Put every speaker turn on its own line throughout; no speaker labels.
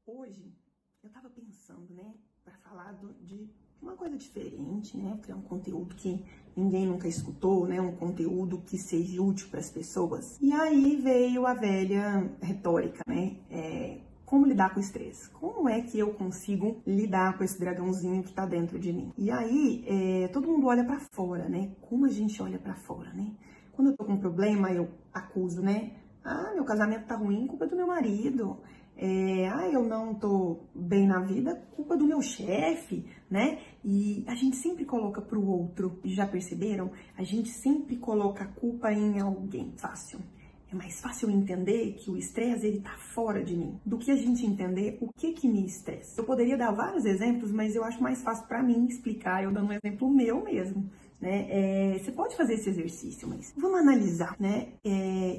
Hoje eu tava pensando, né, para falar de uma coisa diferente, né, criar um conteúdo que ninguém nunca escutou, né, um conteúdo que seja útil para as pessoas. E aí veio a velha retórica, né, como lidar com o estresse? Como é que eu consigo lidar com esse dragãozinho que tá dentro de mim? E aí, todo mundo olha para fora, né? Como a gente olha para fora, né? Quando eu tô com um problema, eu acuso, né? Ah, meu casamento tá ruim, culpa do meu marido. Eu não tô bem na vida, culpa do meu chefe, né? E a gente sempre coloca pro outro. Já perceberam? A gente sempre coloca a culpa em alguém. Fácil. É mais fácil entender que o estresse, ele tá fora de mim, do que a gente entender o que me estressa. Eu poderia dar vários exemplos, mas eu acho mais fácil para mim explicar, eu dando um exemplo meu mesmo, né? Você pode fazer esse exercício, mas vamos analisar, né?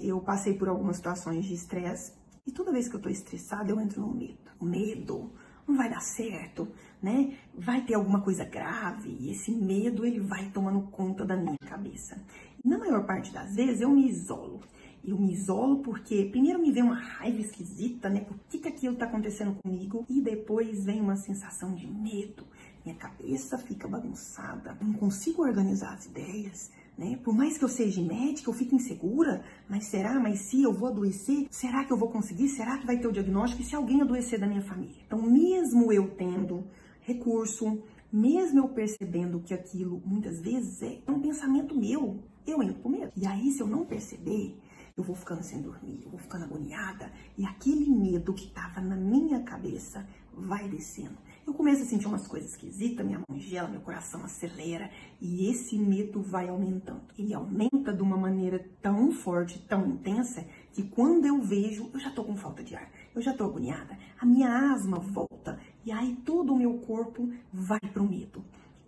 Eu passei por algumas situações de estresse e toda vez que eu tô estressada, eu entro no medo. O medo, não vai dar certo, né? Vai ter alguma coisa grave e esse medo, ele vai tomando conta da minha cabeça. E na maior parte das vezes, eu me isolo. Eu me isolo porque primeiro me vem uma raiva esquisita, né? Por que aquilo tá acontecendo comigo? E depois vem uma sensação de medo. Minha cabeça fica bagunçada. Eu não consigo organizar as ideias, né? Por mais que eu seja médica, eu fico insegura. Mas será? Mas se eu vou adoecer? Será que eu vou conseguir? Será que vai ter o diagnóstico? E se alguém adoecer da minha família? Então, mesmo eu tendo recurso, mesmo eu percebendo que aquilo muitas vezes é um pensamento meu, eu entro com medo. E aí, se eu não perceber, eu vou ficando sem dormir, eu vou ficando agoniada e aquele medo que tava na minha cabeça vai descendo. Eu começo a sentir umas coisas esquisitas, minha mão gela, meu coração acelera e esse medo vai aumentando. Ele aumenta de uma maneira tão forte, tão intensa, que quando eu vejo, eu já tô com falta de ar, eu já tô agoniada, a minha asma volta e aí todo o meu corpo vai pro medo.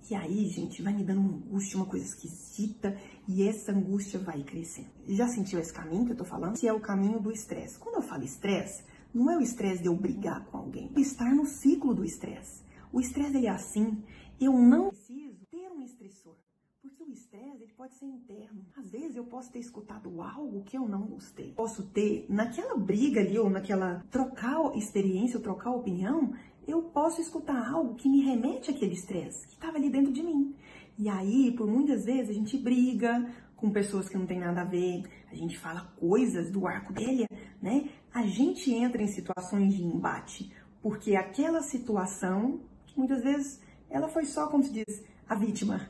E aí, gente, vai me dando uma angústia, uma coisa esquisita, e essa angústia vai crescendo. Já sentiu esse caminho que eu tô falando? Esse é o caminho do estresse. Quando eu falo estresse, não é o estresse de eu brigar com alguém, é estar no ciclo do estresse. O estresse, ele é assim, eu não preciso ter um estressor, porque o estresse, ele pode ser interno. Às vezes, eu posso ter escutado algo que eu não gostei. Posso ter, naquela briga ali, ou naquela trocar experiência, ou trocar opinião, eu posso escutar algo que me remete àquele estresse que estava ali dentro de mim. E aí, por muitas vezes, a gente briga com pessoas que não tem nada a ver, a gente fala coisas do arco dele, né? A gente entra em situações de embate, porque aquela situação, que muitas vezes, ela foi só, como se diz, a vítima.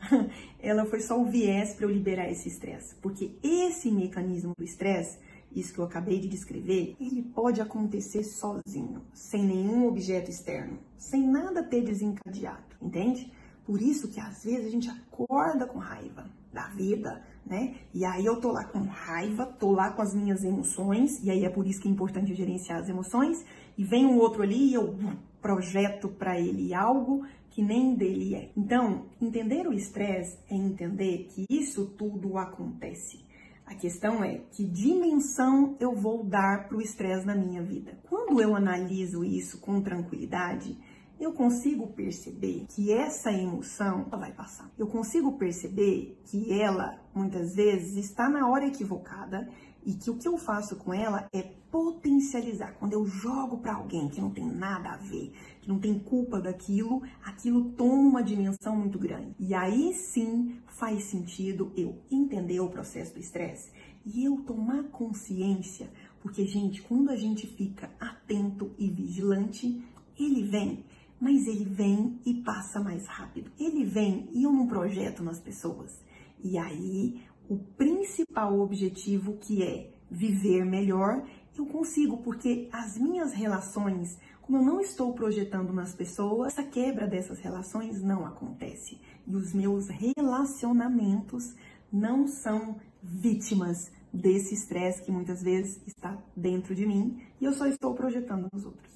Ela foi só o viés para eu liberar esse estresse. Porque esse mecanismo do estresse, isso que eu acabei de descrever, ele pode acontecer sozinho, sem nenhum objeto externo, sem nada ter desencadeado, entende? Por isso que às vezes a gente acorda com raiva da vida, né? E aí eu tô lá com raiva, tô lá com as minhas emoções, e aí é por isso que é importante gerenciar as emoções, e vem um outro ali e eu projeto para ele algo que nem dele é. Então, entender o estresse é entender que isso tudo acontece. A questão é que dimensão eu vou dar para o estresse na minha vida. Quando eu analiso isso com tranquilidade, eu consigo perceber que essa emoção ela vai passar. Eu consigo perceber que ela, muitas vezes, está na hora equivocada e que o que eu faço com ela é potencializar. Quando eu jogo para alguém que não tem nada a ver, que não tem culpa daquilo, aquilo toma uma dimensão muito grande. E aí sim faz sentido eu entender o processo do estresse e eu tomar consciência, porque, gente, quando a gente fica atento e vigilante, ele vem. Mas ele vem e passa mais rápido. Ele vem e eu não projeto nas pessoas. E aí, o principal objetivo, que é viver melhor, eu consigo, porque as minhas relações, como eu não estou projetando nas pessoas, essa quebra dessas relações não acontece. E os meus relacionamentos não são vítimas desse estresse que muitas vezes está dentro de mim e eu só estou projetando nos outros.